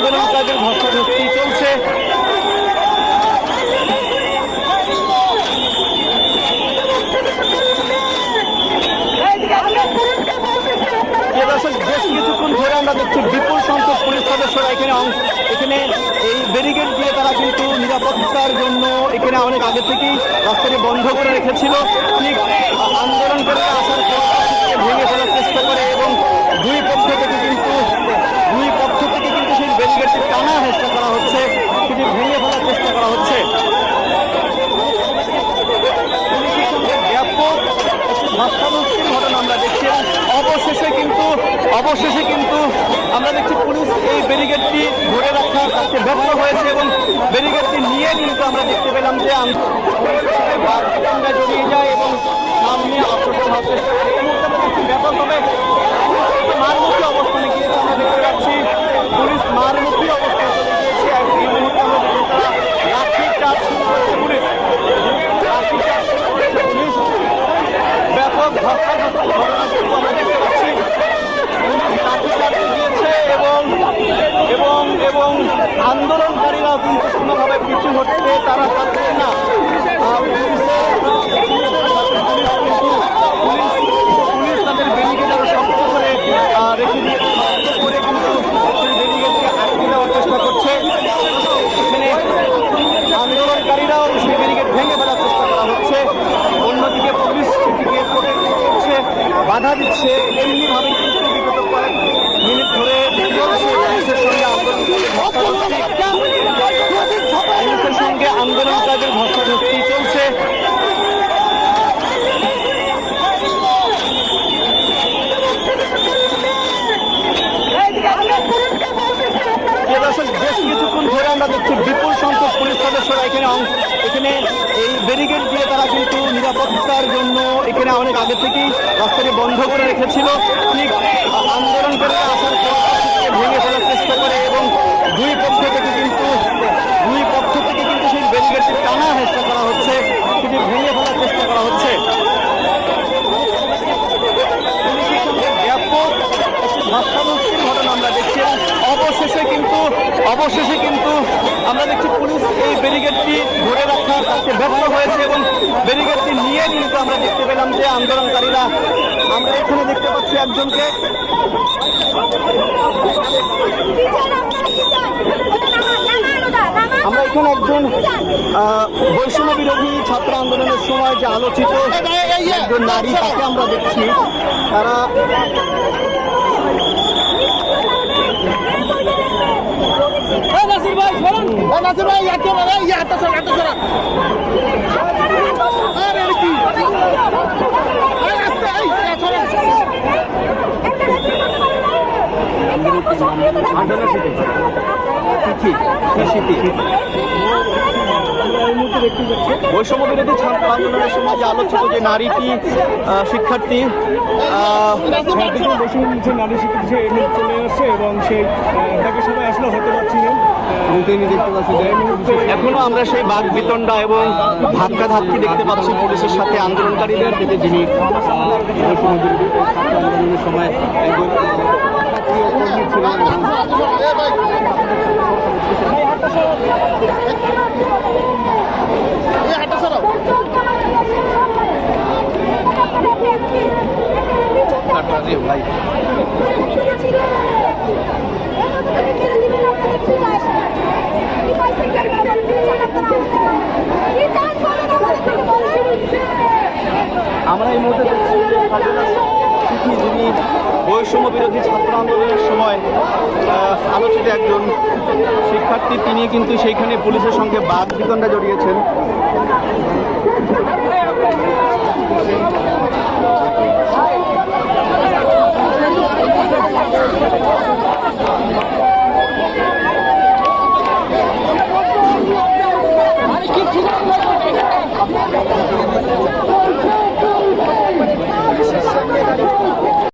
আন্দোলনকারীদের ধস্তাধস্তি চলছে। বেশ কিছুক্ষণ ধরে আমরা দেখছি বিপুল সংখ্যক পুলিশ সদস্যরা এখানে এই ব্যারিকেড দিয়ে তারা কিন্তু নিরাপত্তার জন্য এখানে অনেক আগে থেকেই রাস্তাটি বন্ধ করে রেখেছিল। ঠিক আন্দোলনকারীরা আসার পর ভেঙে ফেলার চেষ্টা করে এবং দুই পক্ষ থেকে কিন্তু সেই ব্যারিকেডটি টানা হেঁচড়া করা হচ্ছে, সেটি ভেঙে ফেলার চেষ্টা করা হচ্ছে। ব্যাপক ধস্তাধস্তির ঘটনা আমরা দেখছি। অবশেষে কিন্তু আমরা দেখছি পুলিশ এই ব্যারিকেডটি ধরে রাখতে ব্যর্থ হয়েছে এবং ব্যারিকেডটি নিয়ে কিন্তু আমরা দেখতে পেলাম যে জড়িয়ে যায় এবং সামনে অগ্রসর হওয়ার চেষ্টা করে। এই মুহূর্তে আমরা দেখছি ব্যাপকভাবে মারমুখী অবস্থানে গিয়েছে। আমরা দেখতে পাচ্ছি পুলিশ মারমুখী অবস্থানে চলে গিয়েছে। এই মুহূর্তে আমরা দেখছি তারা লাঠিচার্জ শুরু করেছে। পুলিশ ব্যাপক ধস্তাধস্তির ঘটনা কিন্তু আমরা দেখতে পাচ্ছি। দিয়েছে এবং আন্দোলনকারীরাও কিন্তু কোনোভাবে পিছু হটতে তারা পারছে না। পুলিশ তাদের ব্যারিকেড আরো শক্ত করে রেখে দিয়ে কিন্তু ব্যারিকেডকে আটকে দেওয়ার চেষ্টা করছে। এখানে আন্দোলনকারীরাও সেই ব্যারিকেড ভেঙে ফেলার চেষ্টা করা হচ্ছে। অন্যদিকে পুলিশ সেটিকে প্রোটেক্ট করছে, বাধা দিচ্ছে। এমনিভাবে কিন্তু বিগত কয়েক মিনিট ধরে পুলিশের সঙ্গে আন্দোলনকারীদের ধস্তাধস্তি চলছে। বেশ কিছুক্ষণ ধরে আমরা দেখছি বিপুল সংখ্যক পুলিশ সদস্যরা এখানে এই ব্যারিকেড দিয়ে তারা কিন্তু নিরাপত্তার জন্য এখানে অনেক আগে থেকেই রাস্তাটি বন্ধ করে রেখেছিল। ঠিক আন্দোলনকারীরা আসার পর ভেঙে ফেলার চেষ্টা করে এবং দুই পক্ষ থেকে কিন্তু সেই ব্যারিকেডটি টানা হেঁচড়া করা হচ্ছে, সেটি ভেঙে ফেলার চেষ্টা করা হচ্ছে। ব্যাপক ধস্তাধস্তির ঘটনা আমরা দেখছি। অবশেষে কিন্তু আমরা দেখছি পুলিশ এই ব্যারিকেডটি ধরে রাখতে ব্যর্থ হয়েছে এবং ব্যারিকেডটি নিয়ে কিন্তু আমরা দেখতে পেলাম যে আন্দোলনকারীরা, আমরা এখানে দেখতে পাচ্ছি একজনকে, আমরা এখানে একজন বৈষম্য বিরোধী ছাত্র আন্দোলনের সময় যে আলোচিত একজন নারী, তাকে আমরা দেখছি। তারা বৈষম্য বিরোধী ছাত্র আন্দোলনের সময় যে আলোচিত যে নারীটি শিক্ষার্থী নারী শিক্ষার্থী চলে আসছে এবং সেই তাকে সবাই আসলে হতে পারছিলেন। এখনো আমরা সেই বাক বিতণ্ডা এবং ধাক্কাধাক্কি দেখতে পাচ্ছি পুলিশের সাথে আন্দোলনকারীদের, যিনি আন্দোলনের সময় ভাই আমরা এই মুহূর্তে যিনি বৈষম্য বিরোধী ছাত্র আন্দোলনের সময় আলোচিত একজন শিক্ষার্থী, তিনি কিন্তু সেইখানে পুলিশের সঙ্গে বাক বিতণ্ডা জড়িয়েছেন।